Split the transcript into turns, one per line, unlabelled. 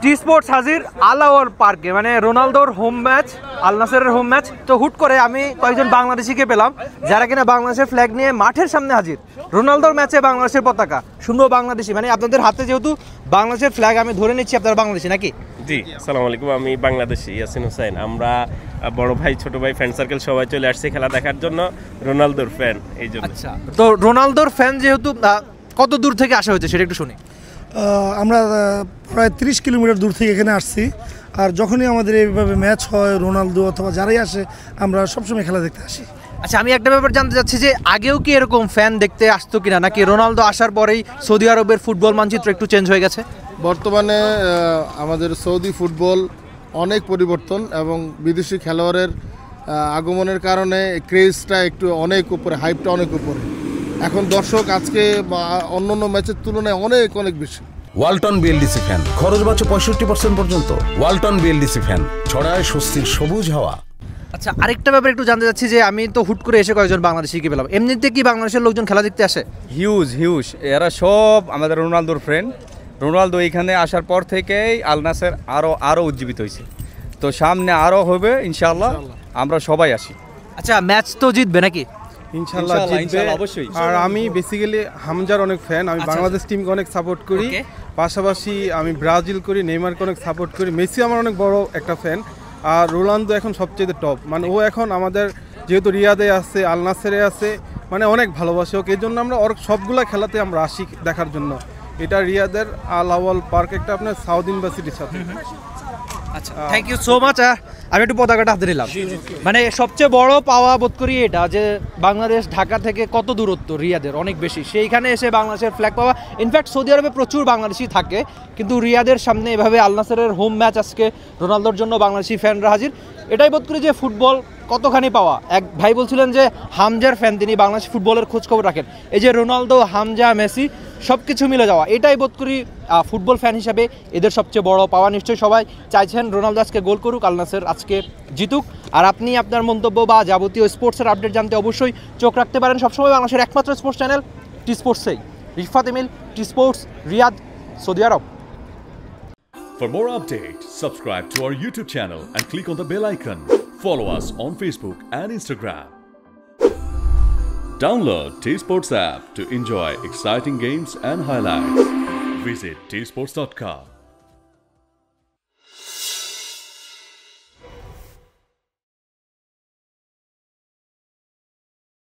T Sports হাজির আলাওয়ার পার্কে, মানে রোনালদোর হোম ম্যাচ, আল নাসেরের হোম ম্যাচ। তো হুট করে আমি কয়েকজন বাংলাদেশিকে পেলাম যারা কিনা বাংলাদেশের ফ্ল্যাগ নিয়ে মাঠের সামনে হাজির। রোনালদোর ম্যাচে বাংলাদেশের পতাকা, শুনবো বাংলাদেশি, মানে আপনাদের হাতে যেহেতু বাংলাদেশের ফ্ল্যাগ, আমি ধরে নিচ্ছি আপনারা বাংলাদেশি নাকি?
জি, আসসালামু আলাইকুম, আমি বাংলাদেশি ইয়াসিন হোসেন। আমরা বড় ভাই ছোট ভাই ফ্রেন্ড সার্কেল সবাই চলে আসছি খেলা দেখার জন্য, রোনালদোর ফ্যান এই জন্য।
আচ্ছা, তো রোনালদোর ফ্যান যেহেতু, কত দূর থেকে আসা হয়েছে সেটা একটু শুনি।
আমরা প্রায় 30 কিলোমিটার দূর থেকে এখানে আসছি। আর যখনই আমাদের এইভাবে ম্যাচ হয়, রোনালদো অথবা যারাই আসে, আমরা সবসময় খেলা দেখতে আসি।
আচ্ছা, আমি একটা ব্যাপার জানতে চাচ্ছি যে আগেও কি এরকম ফ্যান দেখতে আসতো কিনা, নাকি রোনালদো আসার পরেই সৌদি আরবের ফুটবল মানচিত্র একটু চেঞ্জ হয়ে গেছে?
বর্তমানে আমাদের সৌদি ফুটবল অনেক পরিবর্তন এবং বিদেশি খেলোয়াড়ের আগমনের কারণে ক্রেজটা একটু অনেক উপরে, হাইপটা অনেক উপরে। এখন দর্শক আজকে অন্যান্য ম্যাচের তুলনায় অনেক অনেক বেশি।
ওয়ালটন বিএলডিসি ফ্যান, খরচ বাঁচে 65% পর্যন্ত। ওয়ালটন বিএলডিসি ফ্যান ছড়ায় স্বস্তির সবুজ হাওয়া।
আচ্ছা, আরেকটা ব্যাপার একটু জানতে চাচ্ছি যে আমি তো হুট করে এসে কয়েকজন বাংলাদেশিকে পেলাম, এমনিতে কি বাংলাদেশের লোকজন খেলা দেখতে আসে?
হিউজ এরা সব আমাদের রোনালদোর ফ্রেন্ড। রোনালদো এখানে আসার পর থেকেই আল নাসের আরও উজ্জীবিত হয়েছে, তো সামনে আরও হবে ইনশাআল্লাহ, আমরা সবাই আসি।
আচ্ছা, ম্যাচ তো জিতবে নাকি?
ইনশাআল্লাহ জিতবে
অবশ্যই।
আর আমি বেসিক্যালি হামজার অনেক ফ্যান, আমি বাংলাদেশ টিমকে অনেক সাপোর্ট করি, পাশাপাশি আমি ব্রাজিল করি, নেইমারকে অনেক সাপোর্ট করি, মেসি আমার অনেক বড় একটা ফ্যান। আর রোনালদো এখন সবচেয়ে টপ, মানে ও এখন আমাদের যেহেতু রিয়াদে আছে, আল নাসেরে আছে, মানে অনেক ভালোবাসে ওকে, এই জন্য আমরা ওর সবগুলা খেলাতে আমরা আসি দেখার জন্য। এটা রিয়াদের আলাওয়াল পার্ক, একটা আপনার সাউথ ইউনিভার্সিটির সাথে।
আচ্ছা, থ্যাংক ইউ সো মাচ। আমি একটু পতাকাটা হাতে নিলাম, মানে সবচেয়ে বড় পাওয়া বোধ করি এটা যে বাংলাদেশ ঢাকা থেকে কত দূরত্ব, রিয়াদের অনেক বেশি, সেইখানে এসে বাংলাদেশের ফ্ল্যাগ পাওয়া। ইনফ্যাক্ট সৌদি আরবে প্রচুর বাংলাদেশি থাকে, কিন্তু রিয়াদের সামনে এভাবে আল নাসেরের হোম ম্যাচ, আজকে রোনালদোর জন্য বাংলাদেশি ফ্যানরা হাজির। এটাই বোধ করি যে ফুটবল কতখানি পাওয়া। এক ভাই বলছিলেন যে হামজার ফ্যান, তিনি বাংলাদেশ ফুটবলের খোঁজ খবর রাখেন। এই যে রোনালদো, হামজা, মেসি সব কিছু মিলে যাওয়া, এটাই বোধ করি ফুটবল ফ্যান হিসাবে এদের সবচেয়ে বড় পাওয়া। নিশ্চয়ই সবাই চাইছেন রোনালদো আজকে গোল করুক, আল নাসের আজকে জিতুক। আর আপনি আপনার মন্তব্য বা যাবতীয় স্পোর্টসের আপডেট জানতে অবশ্যই চোখ রাখতে পারেন সবসময় বাংলাদেশের একমাত্র স্পোর্টস চ্যানেল টি স্পোর্টসেই। Rifat Emil, T Sports, Riyadh, Saudi Arabia.
For more updates, subscribe to our YouTube channel and click on the bell icon. Follow us on Facebook and Instagram. Download T-Sports app to enjoy exciting games and highlights. Visit tsports.com.